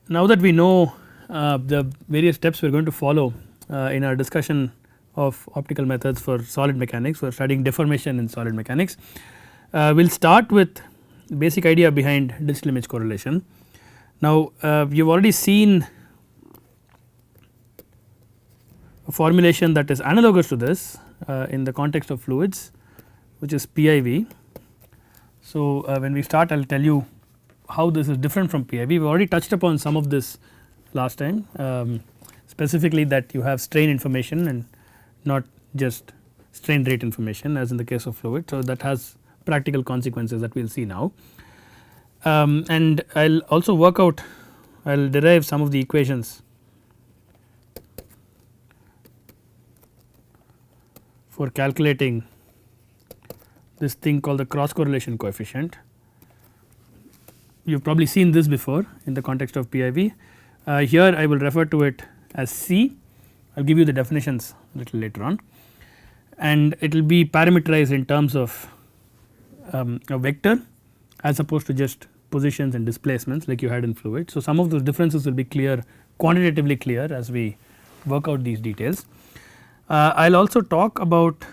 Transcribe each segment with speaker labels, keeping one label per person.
Speaker 1: now that we know the various steps we are going to follow in our discussion of optical methods for solid mechanics, for studying deformation in solid mechanics, we will start with basic idea behind digital image correlation. Now you have already seen a formulation that is analogous to this in the context of fluids, which is PIV. So when we start, I will tell you how this is different from PIV. We have already touched upon some of this last time, specifically that you have strain information and not just strain rate information as in the case of fluid. So that has practical consequences that we will see now, and I will also work out, I will derive some of the equations for calculating this thing called the cross correlation coefficient. You have probably seen this before in the context of PIV. Here I will refer to it as C. I will give you the definitions a little later on, and it will be parameterized in terms of a vector as opposed to just positions and displacements like you had in fluid. So some of those differences will be clear, quantitatively clear as we work out these details. I will also talk about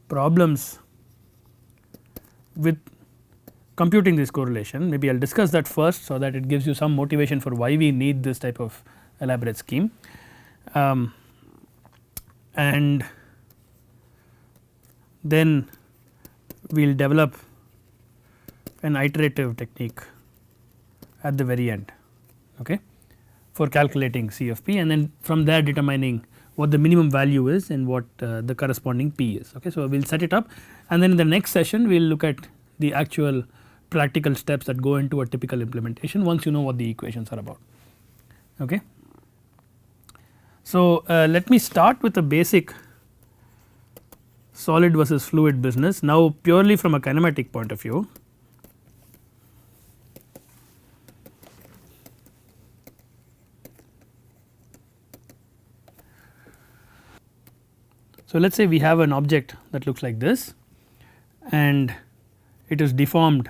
Speaker 1: problems with computing this correlation. Maybe I will discuss that first, so that it gives you some motivation for why we need this type of elaborate scheme, and then we will develop an iterative technique at the very end, okay, for calculating CFP, and then from there determining what the minimum value is and what the corresponding P is. Okay. So, we will set it up, and then in the next session we will look at the actual practical steps that go into a typical implementation once you know what the equations are about. Okay. So, let me start with a basic solid versus fluid business, now purely from a kinematic point of view. So, let us say we have an object that looks like this and it is deformed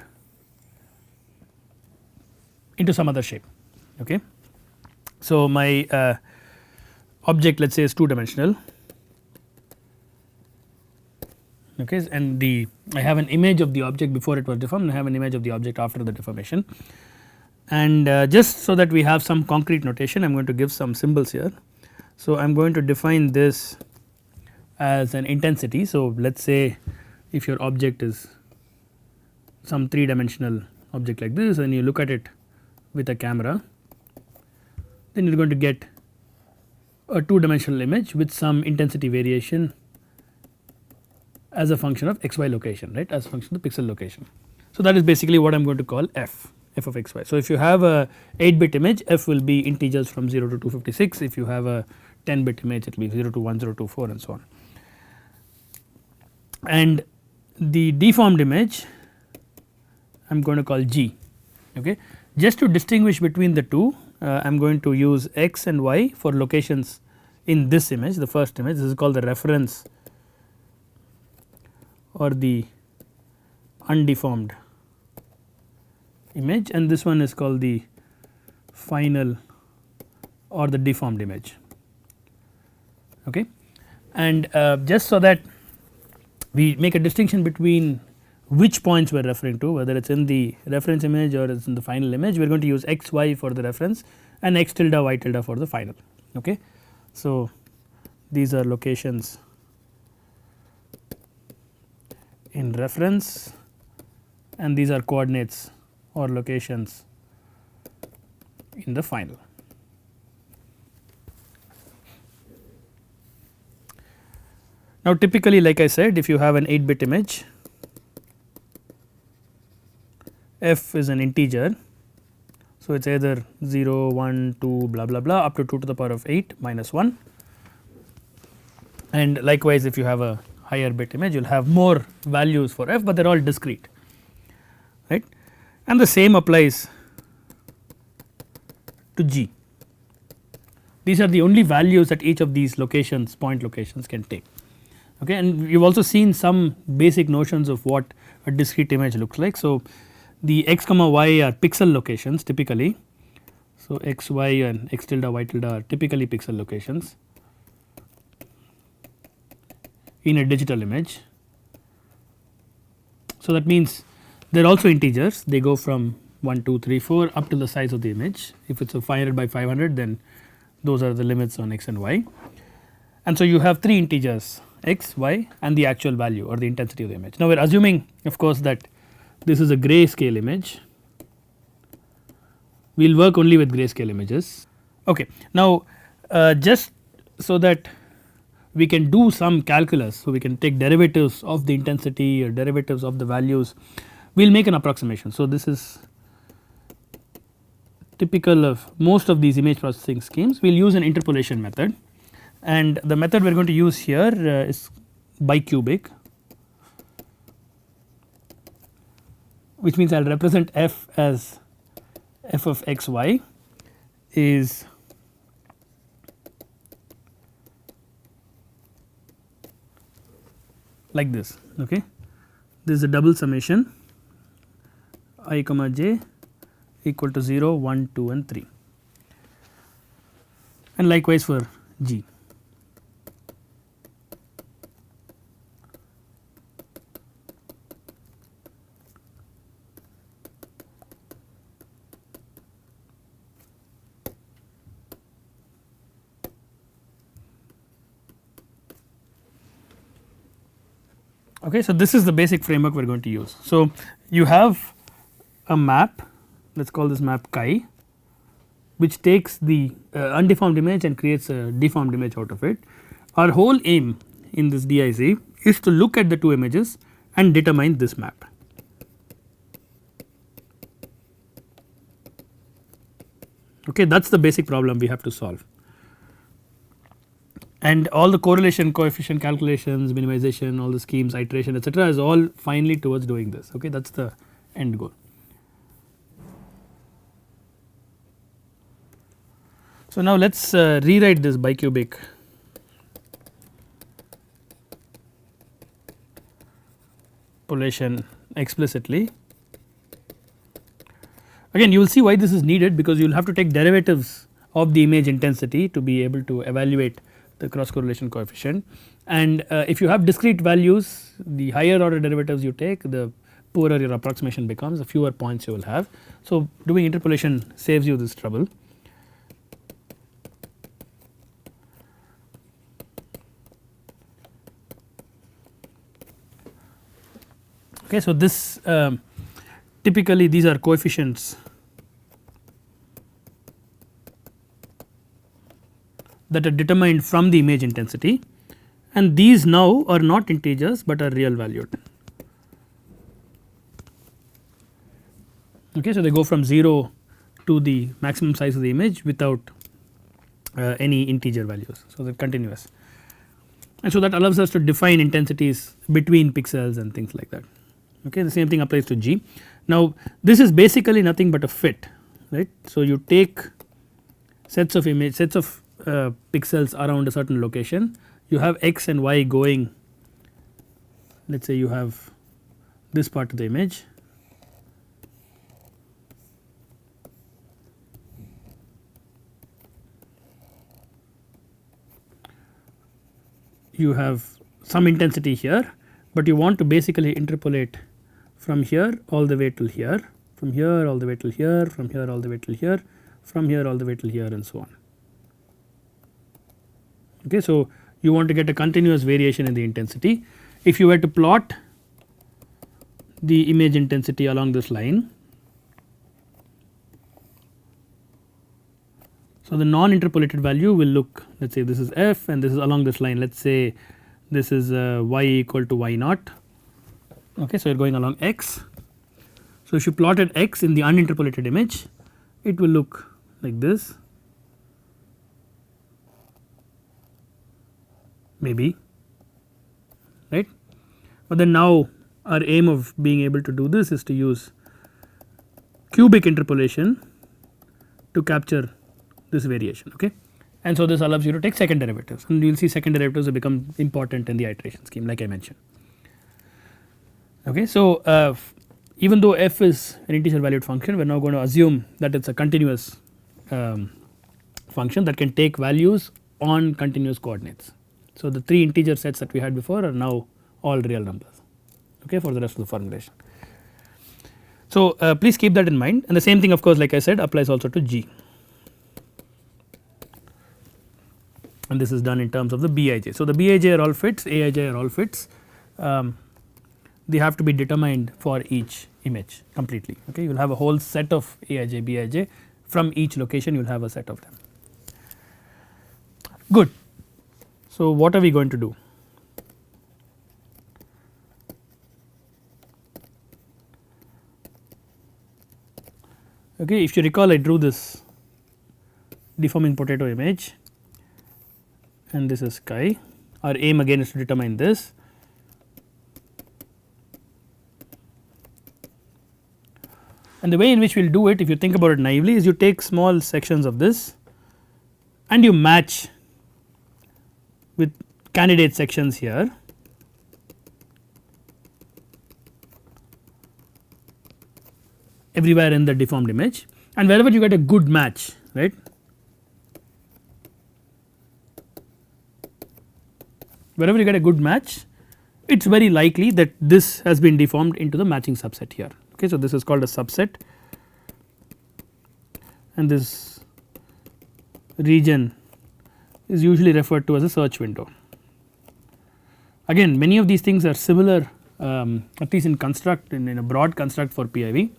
Speaker 1: into some other shape. Okay. So, my object, let us say, is 2 dimensional, okay, and I have an image of the object before it was deformed and I have an image of the object after the deformation, and just so that we have some concrete notation, I am going to give some symbols here. So, I am going to define this as an intensity. So, let us say if your object is some 3 dimensional object like this and you look at it with a camera, then you are going to get a 2 dimensional image with some intensity variation as a function of xy location, right, as a function of the pixel location. So, that is basically what I am going to call f of xy. So, if you have a 8-bit image, f will be integers from 0 to 256. If you have a 10-bit image, it will be 0 to 1024 and so on. And the deformed image I am going to call g. Okay. Just to distinguish between the two, I am going to use x and y for locations in this image, the first image. This is called the reference or the undeformed image, and this one is called the final or the deformed image. Okay. And just so that we make a distinction between which points we are referring to, whether it is in the reference image or it is in the final image, we are going to use x y for the reference and x tilde y tilde for the final. Okay. So, these are locations in reference and these are coordinates or locations in the final. Now, typically, like I said, if you have an 8-bit image, f is an integer. So, it is either 0, 1, 2 blah blah blah up to 2 to the power of 8 minus 1, and likewise if you have a higher bit image you will have more values for f, but they are all discrete, right, and the same applies to g. These are the only values that each of these locations, point locations, can take. Okay. And you have also seen some basic notions of what a discrete image looks like. So, the x comma y are pixel locations typically. So, x y and x tilde y tilde are typically pixel locations in a digital image. So, that means they are also integers, they go from 1 2 3 4 up to the size of the image. If it is a 500 by 500, then those are the limits on x and y. And so, you have 3 integers x, y and the actual value or the intensity of the image. Now, we are assuming of course that this is a grayscale image, we will work only with grayscale images. Okay. Now, just so that we can do some calculus, so we can take derivatives of the intensity or derivatives of the values, we will make an approximation. So, this is typical of most of these image processing schemes. We will use an interpolation method, and the method we are going to use here is bicubic, which means I will represent f as f of x y is like this. Okay. This is a double summation I comma j equal to 0, 1, 2 and 3, and likewise for g. Okay, so, this is the basic framework we are going to use. So, you have a map, let us call this map chi, which takes the undeformed image and creates a deformed image out of it. Our whole aim in this DIC is to look at the 2 images and determine this map. Okay, that is the basic problem we have to solve, and all the correlation coefficient calculations, minimization, all the schemes, iteration etc., is all finally towards doing this. Okay, that is the end goal. So, now let us rewrite this bicubic interpolation explicitly. Again, you will see why this is needed, because you will have to take derivatives of the image intensity to be able to evaluate the cross correlation coefficient, and if you have discrete values, the higher order derivatives you take, the poorer your approximation becomes, the fewer points you will have. So, doing interpolation saves you this trouble. Okay, so, this typically these are coefficients that are determined from the image intensity, and these now are not integers, but are real valued. Okay, so, they go from 0 to the maximum size of the image without any integer values. So, they are continuous, and so that allows us to define intensities between pixels and things like that. Okay, the same thing applies to G. Now, this is basically nothing but a fit, right. So, you take sets of pixels around a certain location, you have x and y going, let us say you have this part of the image, you have some intensity here, but you want to basically interpolate from here all the way till here, from here all the way till here, from here all the way till here, from here all the way till here, and so on. Okay, so, you want to get a continuous variation in the intensity. If you were to plot the image intensity along this line, so the non interpolated value will look, let us say this is f and this is along this line, let us say this is y equal to y naught. Okay, so, you are going along x. So, if you plotted x in the uninterpolated image, it will look like this, maybe, right. But then now our aim of being able to do this is to use cubic interpolation to capture this variation. Okay. And so, this allows you to take second derivatives, and you will see second derivatives will become important in the iteration scheme like I mentioned. Okay. So, even though f is an integer valued function, we are now going to assume that it is a continuous function that can take values on continuous coordinates. So, the 3 integer sets that we had before are now all real numbers, okay, for the rest of the formulation. So, please keep that in mind, and the same thing of course like I said applies also to G, and this is done in terms of the Bij. So, the Bij are all fits, Aij are all fits, they have to be determined for each image completely, okay. You will have a whole set of Aij, Bij, from each location you will have a set of them. Good. So, what are we going to do? Okay, if you recall I drew this deforming potato image and this is sky. Our aim again is to determine this. And the way in which we will do it, if you think about it naively, is you take small sections of this and you match with candidate sections here, everywhere in the deformed image, and wherever you get a good match, right, wherever you get a good match, it is very likely that this has been deformed into the matching subset here, okay. So, this is called a subset, and this region is usually referred to as a search window. Again, many of these things are similar, at least in construct, in a broad construct for PIV,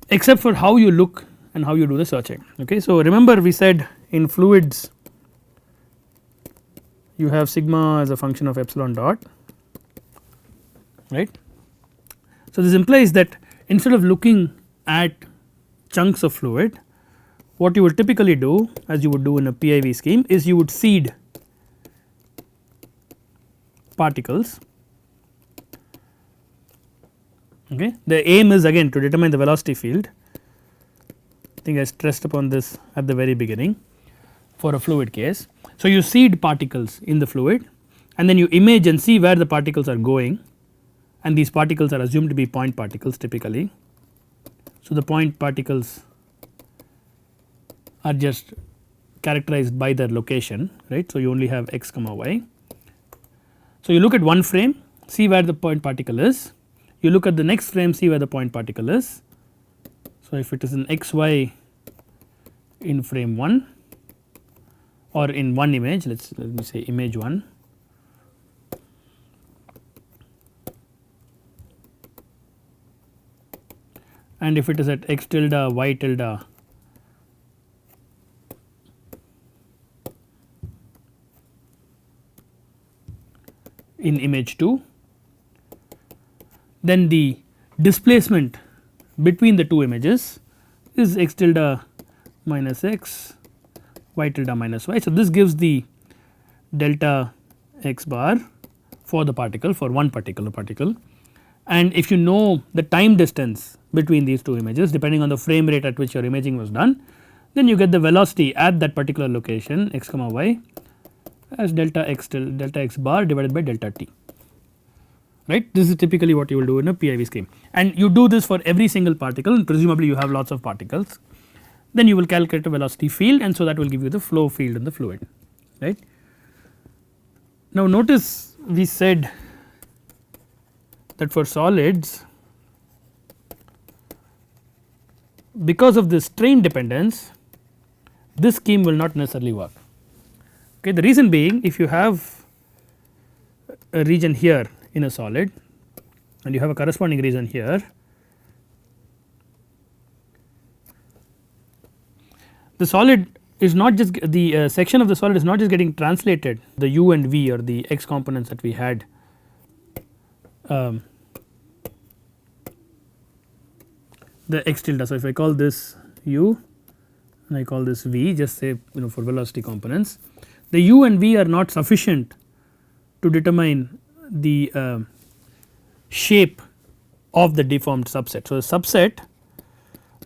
Speaker 1: except for how you look and how you do the searching, okay. So, remember we said in fluids you have sigma as a function of epsilon dot, right. So, this implies that instead of looking at chunks of fluid, what you would typically do, as you would do in a PIV scheme, is you would seed particles, okay. The aim is again to determine the velocity field. I think I stressed upon this at the very beginning for a fluid case. So, you seed particles in the fluid and then you image and see where the particles are going, and these particles are assumed to be point particles typically. So, the point particles are just characterized by their location, right. So, you only have x comma y. So, you look at one frame, see where the point particle is, you look at the next frame, see where the point particle is. So, if it is in xy in frame 1 or in one image, let me say image 1, and if it is at x tilde y tilde in image 2, then the displacement between the two images is x tilde minus x, y tilde minus y. So, this gives the delta x bar for the particle, for one particular particle, and if you know the time distance between these two images depending on the frame rate at which your imaging was done, then you get the velocity at that particular location x comma y as delta x bar divided by delta t, right. This is typically what you will do in a PIV scheme, and you do this for every single particle, and presumably you have lots of particles, then you will calculate a velocity field, and so that will give you the flow field in the fluid, right. Now, notice we said that for solids, because of this strain dependence, this scheme will not necessarily work, okay. The reason being, if you have a region here in a solid and you have a corresponding region here, the solid is not just the section of the solid is not just getting translated, the u and v or the x components that we had the x tilde. So, if I call this u and I call this v, just say for velocity components, the u and v are not sufficient to determine the shape of the deformed subset. So, the subset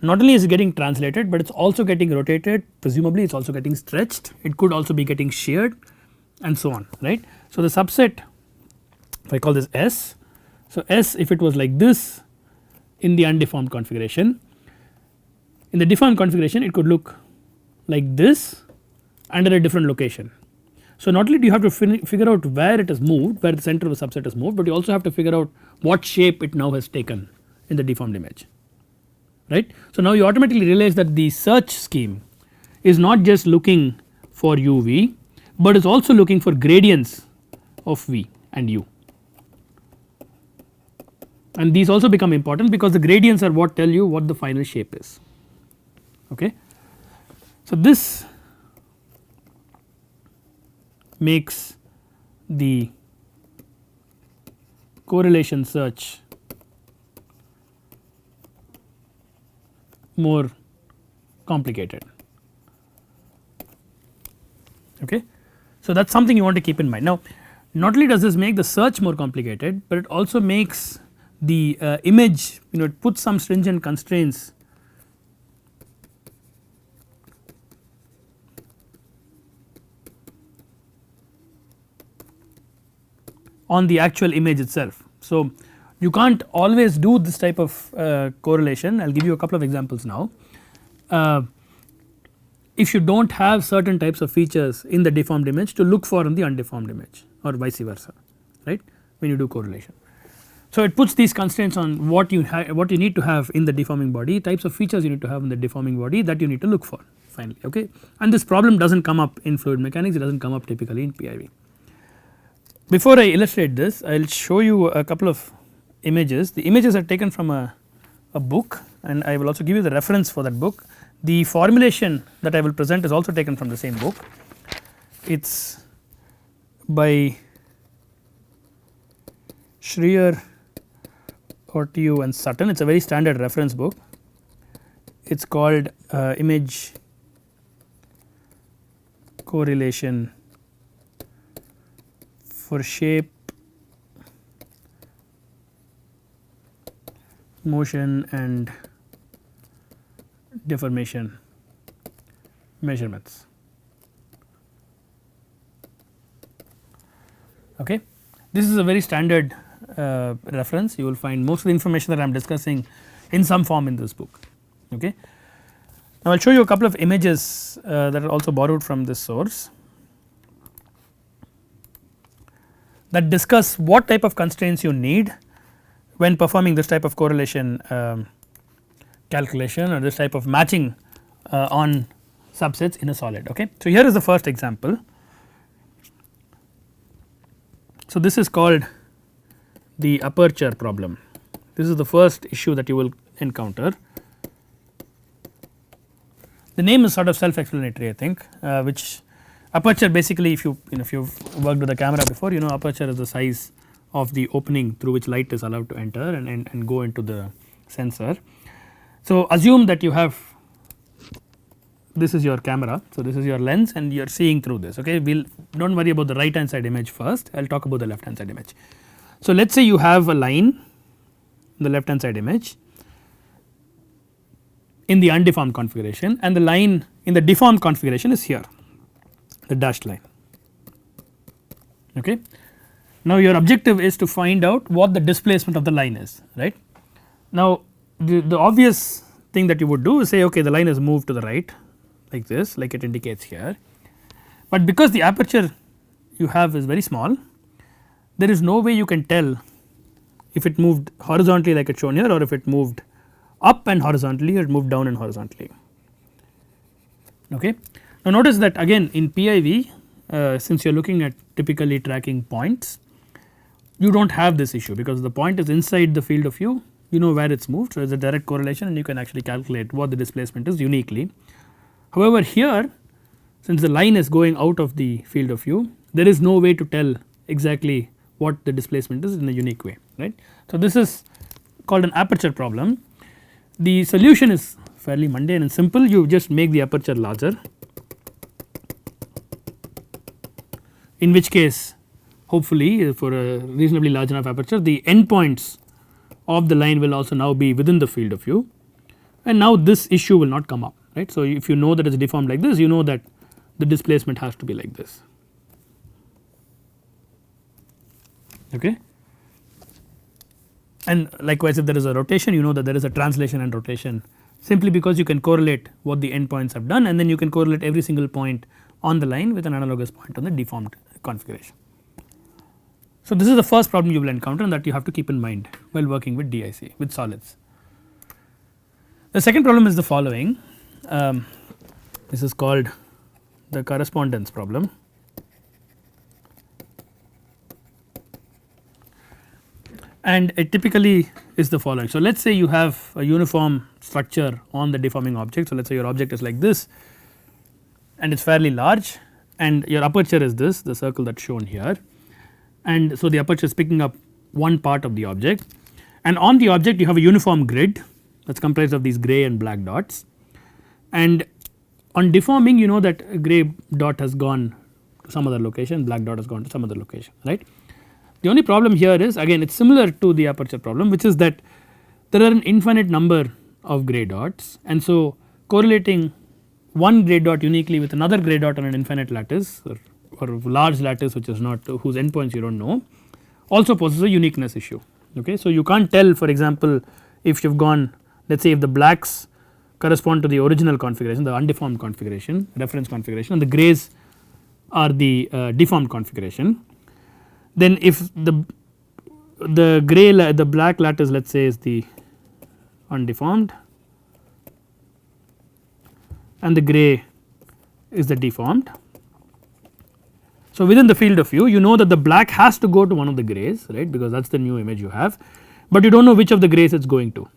Speaker 1: not only is getting translated, but it is also getting rotated, presumably it is also getting stretched, it could also be getting sheared and so on, right. So, the subset, if I call this S, So, S if it was like this in the undeformed configuration, in the deformed configuration it could look like this under a different location. So, not only do you have to figure out where it has moved, where the center of the subset has moved, but you also have to figure out what shape it now has taken in the deformed image, right. So, now you automatically realize that the search scheme is not just looking for uv, but is also looking for gradients of v and u, and these also become important because the gradients are what tell you what the final shape is. Okay. So, this makes the correlation search more complicated. Okay. So, that is something you want to keep in mind. Now, not only does this make the search more complicated, but it also makes the image, it puts some stringent constraints on the actual image itself. So, you can't always do this type of correlation. I will give you a couple of examples now. If you do not have certain types of features in the deformed image to look for in the undeformed image or vice versa, right, when you do correlation. So, it puts these constraints on what you need to have in the deforming body, types of features you need to have in the deforming body that you need to look for finally. Okay. And this problem does not come up in fluid mechanics, it does not come up typically in PIV. Before I illustrate this, I will show you a couple of images. The images are taken from a book, and I will also give you the reference for that book. The formulation that I will present is also taken from the same book. It is by Schreier, Ortiu and Sutton. It is a very standard reference book. It is called Image Correlation for Shape, Motion and Deformation Measurements. Okay. This is a very standard reference. You will find most of the information that I am discussing in some form in this book. Okay. Now, I will show you a couple of images that are also borrowed from this source, that discuss what type of constraints you need when performing this type of correlation calculation or this type of matching on subsets in a solid. Okay. So, here is the first example. So, this is called the aperture problem. This is the first issue that you will encounter. The name is sort of self explanatory, I think, which aperture basically, if you if you have worked with a camera before, aperture is the size of the opening through which light is allowed to enter and go into the sensor. So, assume that you have, this is your camera, so this is your lens and you are seeing through this. Okay, we will do not worry about the right hand side image first, I will talk about the left hand side image. So, let us say you have a line in the left hand side image in the undeformed configuration, and the line in the deformed configuration is here, the dashed line. Okay. Now, your objective is to find out what the displacement of the line is, right. Now, the obvious thing that you would do is say, okay, the line has moved to the right like this, like it indicates here, but because the aperture you have is very small, there is no way you can tell if it moved horizontally like it is shown here, or if it moved up and horizontally, or it moved down and horizontally. Okay. Now, notice that again in PIV, since you are looking at typically tracking points, you do not have this issue because the point is inside the field of view, you know where it is moved. So, it is a direct correlation and you can actually calculate what the displacement is uniquely. However, here since the line is going out of the field of view, there is no way to tell exactly what the displacement is in a unique way, right. So, this is called an aperture problem. The solution is fairly mundane and simple. You just make the aperture larger, in which case hopefully for a reasonably large enough aperture, the endpoints of the line will also now be within the field of view, and now this issue will not come up, right. So, if you know that it is deformed like this, you know that the displacement has to be like this. Okay. and likewise if there is a rotation you know that there is a translation and rotation simply because you can correlate what the endpoints have done and then you can correlate every single point on the line with an analogous point on the deformed configuration. So, this is the first problem you will encounter and that you have to keep in mind while working with DIC with solids. The second problem is the following, this is called the correspondence problem. And it typically is the following. So, let us say you have a uniform structure on the deforming object. So, let us say your object is like this and it is fairly large and your aperture is this, the circle that is shown here, and so the aperture is picking up one part of the object, and on the object you have a uniform grid that is comprised of these grey and black dots, and on deforming you know that grey dot has gone to some other location, black dot has gone to some other location, right. The only problem here is again it is similar to the aperture problem, which is that there are an infinite number of grey dots, and so correlating one grey dot uniquely with another grey dot on an infinite lattice or large lattice which is not whose endpoints you do not know also poses a uniqueness issue. Okay. So, you can't tell for example, if you have gone let us say if the blacks correspond to the original configuration, the undeformed configuration reference configuration, and the greys are the deformed configuration, then if the black lattice let us say is the undeformed and the grey is the deformed. So, within the field of view you know that the black has to go to one of the greys, right, because that is the new image you have, but you do not know which of the greys it is going to,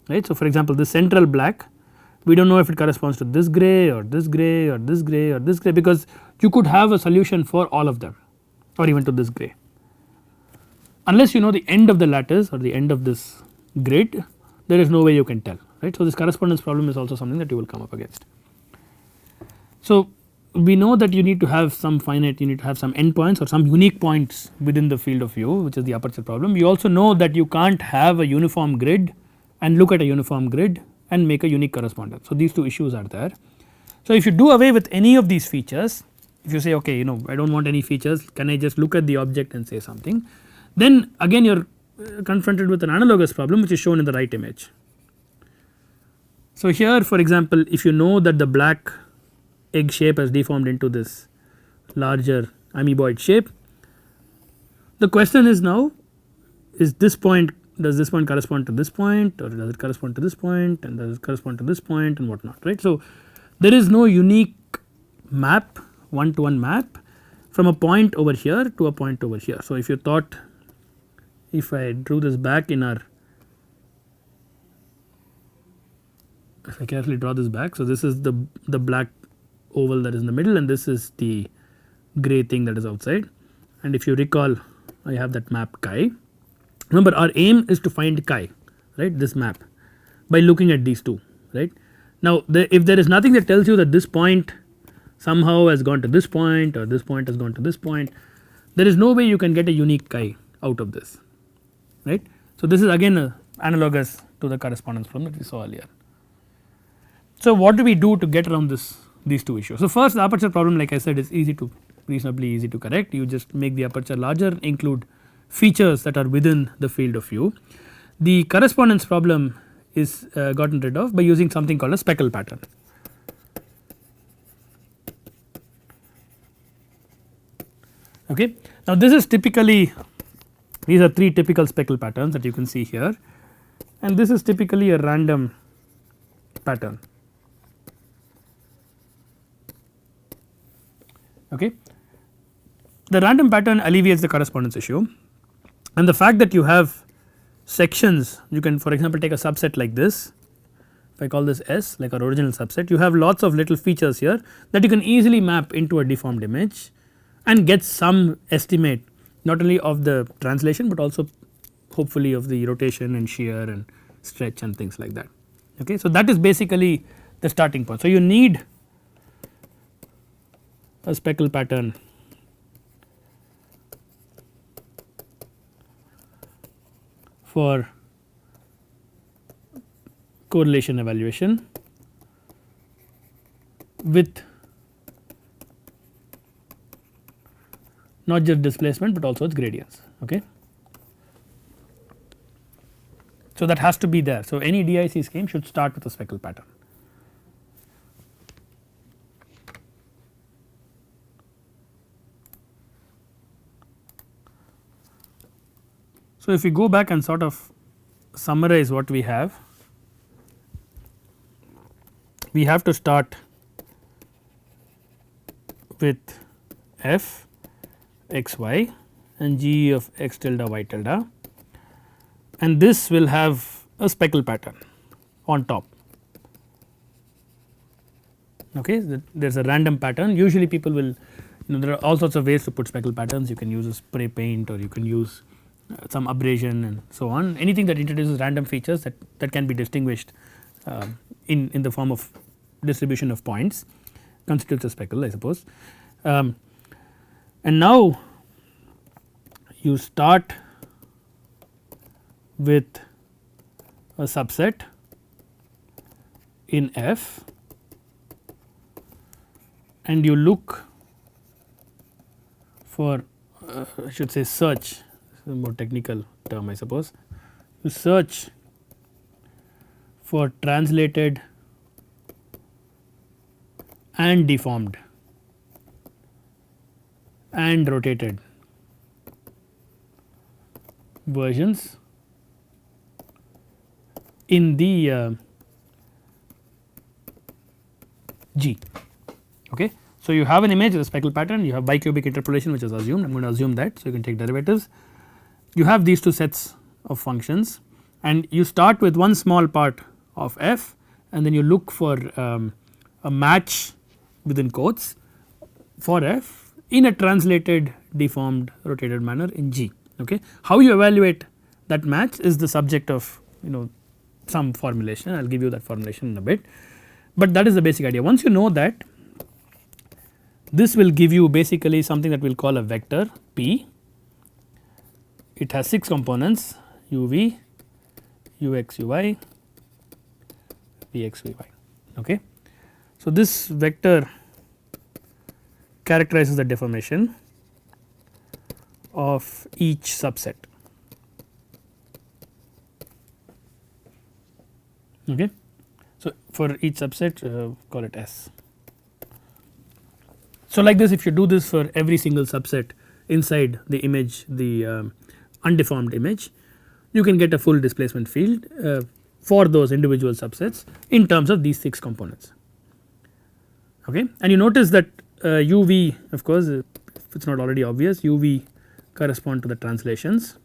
Speaker 1: right. So, for example, this central black we do not know if it corresponds to this grey or this grey or this grey or this grey, because you could have a solution for all of them or even to this grey. Unless you know the end of the lattice or the end of this grid, there is no way you can tell, right. So, this correspondence problem is also something that you will come up against. So, we know that you need to have some finite, you need to have some endpoints or some unique points within the field of view, which is the aperture problem. You also know that you can't have a uniform grid and look at a uniform grid and make a unique correspondence. So, these two issues are there. So, if you do away with any of these features, if you say okay you know I do not want any features, can I just look at the object and say something, then again you are confronted with an analogous problem which is shown in the right image. So, here for example, if you know that the black egg shape has deformed into this larger amoeboid shape, the question is now is this point, does this point correspond to this point or does it correspond to this point and does it correspond to this point and what not, right. So, there is no unique map, one to one map from a point over here to a point over here. So, if you thought, if I drew this back in our, if I carefully draw this back, so this is the black oval that is in the middle and this is the grey thing that is outside, and if you recall I have that map chi. Remember our aim is to find chi, right, this map by looking at these two, right. Now, if there is nothing that tells you that this point somehow has gone to this point or this point has gone to this point, there is no way you can get a unique chi out of this, right. So, this is again analogous to the correspondence problem that we saw earlier. So, what do we do to get around these two issues? So, first the aperture problem like I said is reasonably easy to correct. You just make the aperture larger, include features that are within the field of view. The correspondence problem is gotten rid of by using something called a Speckle pattern. Okay. Now, this is typically, these are three typical Speckle patterns that you can see here, and this is typically a random pattern. Okay. The random pattern alleviates the correspondence issue, and the fact that you have sections, you can for example take a subset like this. If I call this S like our original subset, you have lots of little features here that you can easily map into a deformed image and get some estimate not only of the translation, but also hopefully of the rotation and shear and stretch and things like that. Okay. So, that is basically the starting point. So, you need a Speckle pattern for correlation evaluation with not just displacement, but also its gradients. Okay. So, that has to be there. So, any DIC scheme should start with a speckle pattern. So, if we go back and sort of summarize what we have to start with f x y and g of x tilde y tilde, and this will have a speckle pattern on top. Okay, there is a random pattern. Usually people will, there are all sorts of ways to put speckle patterns. You can use a spray paint, or you can use some abrasion and so on. Anything that introduces random features that can be distinguished in the form of distribution of points constitutes a speckle, I suppose. And now you start with a subset in F, and you look for I should say search, a more technical term I suppose, you search for translated and deformed and rotated versions in the G. Okay. So, you have an image with a speckle pattern, you have bicubic interpolation which is assumed, I am going to assume that. So, you can take derivatives, you have these two sets of functions, and you start with one small part of f, and then you look for a match within quotes for f in a translated, deformed, rotated manner in G. Okay. How you evaluate that match is the subject of some formulation. I will give you that formulation in a bit, but that is the basic idea. Once you know that, this will give you basically something that we will call a vector P. It has 6 components uv, ux uy, vx vy. Okay. So, this vector characterizes the deformation of each subset. Okay. So, for each subset call it S. So, like this, if you do this for every single subset inside the image, the undeformed image, you can get a full displacement field for those individual subsets in terms of these 6 components. Okay. And you notice that uv, of course, if it is not already obvious, uv correspond to the translations,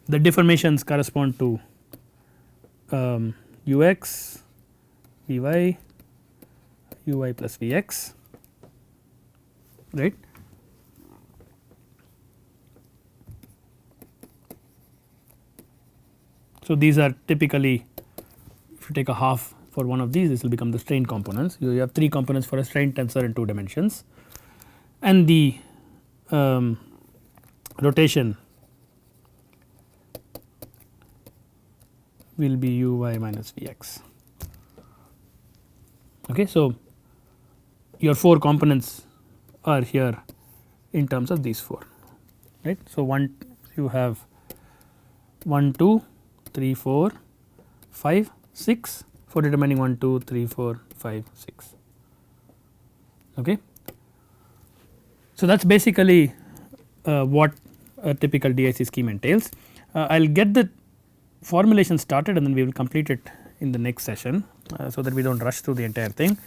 Speaker 1: the deformations correspond to ux, vy, uy plus vx, right. So, these are typically, if you take a half for one of these, this will become the strain components. You have 3 components for a strain tensor in 2 dimensions, and the rotation will be uy minus vx. Okay. So, your 4 components are here in terms of these 4, right. So, you have 1 2 3 4 5 6 for determining 1 2 3 4 5 6. Okay. So, that is basically what a typical DIC scheme entails. I will get the formulation started and then we will complete it in the next session, so that we do not rush through the entire thing.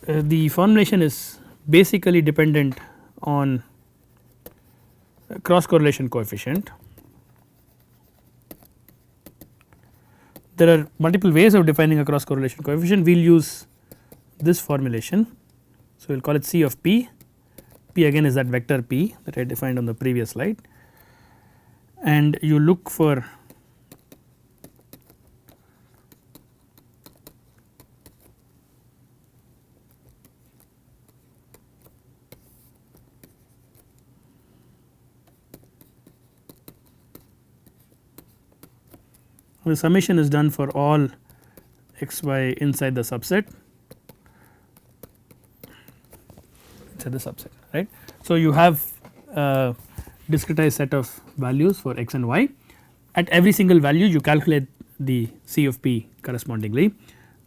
Speaker 1: The formulation is basically dependent on cross correlation coefficient. There are multiple ways of defining a cross correlation coefficient. We will use this formulation. So, we will call it C of P. P again is that vector P that I defined on the previous slide, and you look for the summation is done for all x y inside the subset, inside the subset, right. So, you have discretized set of values for x and y. At every single value you calculate the C of p correspondingly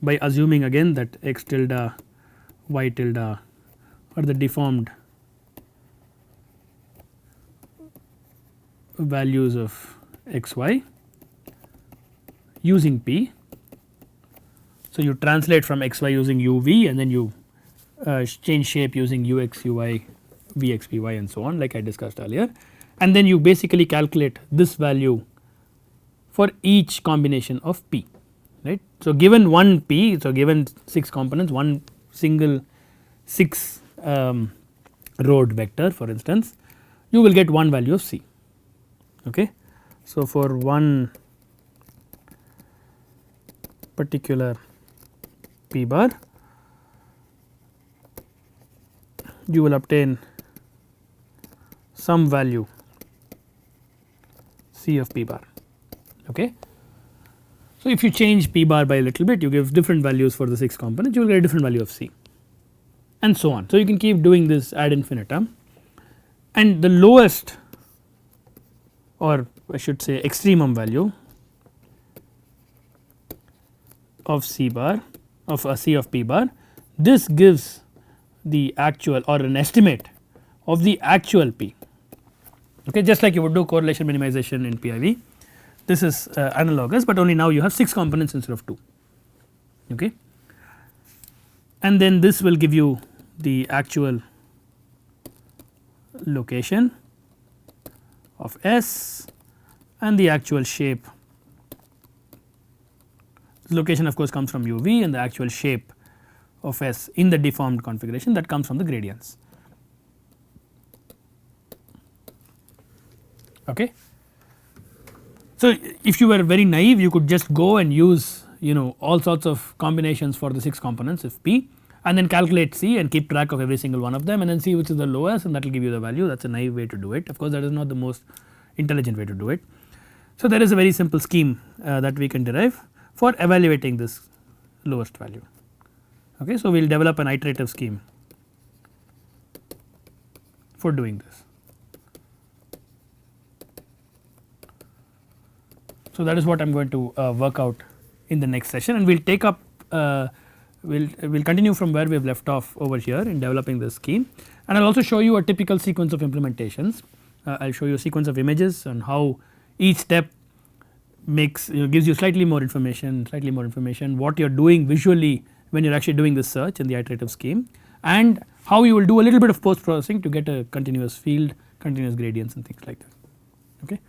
Speaker 1: by assuming again that x tilde y tilde are the deformed values of x y using p. So, you translate from x y using u v and then you change shape using u x u y v x v y and so on like I discussed earlier, and then you basically calculate this value for each combination of p, right. So, given one p, so given 6 components, one single 6 road vector for instance, you will get one value of c. Okay. So, for one particular p bar you will obtain some value C of p bar. Okay. So, if you change p bar by a little bit, you give different values for the 6 components, you will get a different value of C and so on. So, you can keep doing this ad infinitum, and the lowest, or I should say extremum value of C bar of a C of p bar, this gives the actual or an estimate of the actual p. Okay, just like you would do correlation minimization in PIV, this is analogous, but only now you have 6 components instead of 2. Okay. And then this will give you the actual location of S and the actual shape. This location of course comes from u v, and the actual shape of S in the deformed configuration that comes from the gradients. Okay. So, if you were very naive, you could just go and use all sorts of combinations for the 6 components of p and then calculate C and keep track of every single one of them and then see which is the lowest, and that will give you the value. That is a naive way to do it. Of course, that is not the most intelligent way to do it. So, there is a very simple scheme that we can derive for evaluating this lowest value. Okay. So, we will develop an iterative scheme for doing this. So, that is what I am going to work out in the next session, and we will take up we will continue from where we have left off over here in developing this scheme, and I will also show you a typical sequence of implementations. I will show you a sequence of images and how each step makes gives you slightly more information, what you are doing visually when you are actually doing this search in the iterative scheme, and how you will do a little bit of post processing to get a continuous field, continuous gradients and things like that. Okay.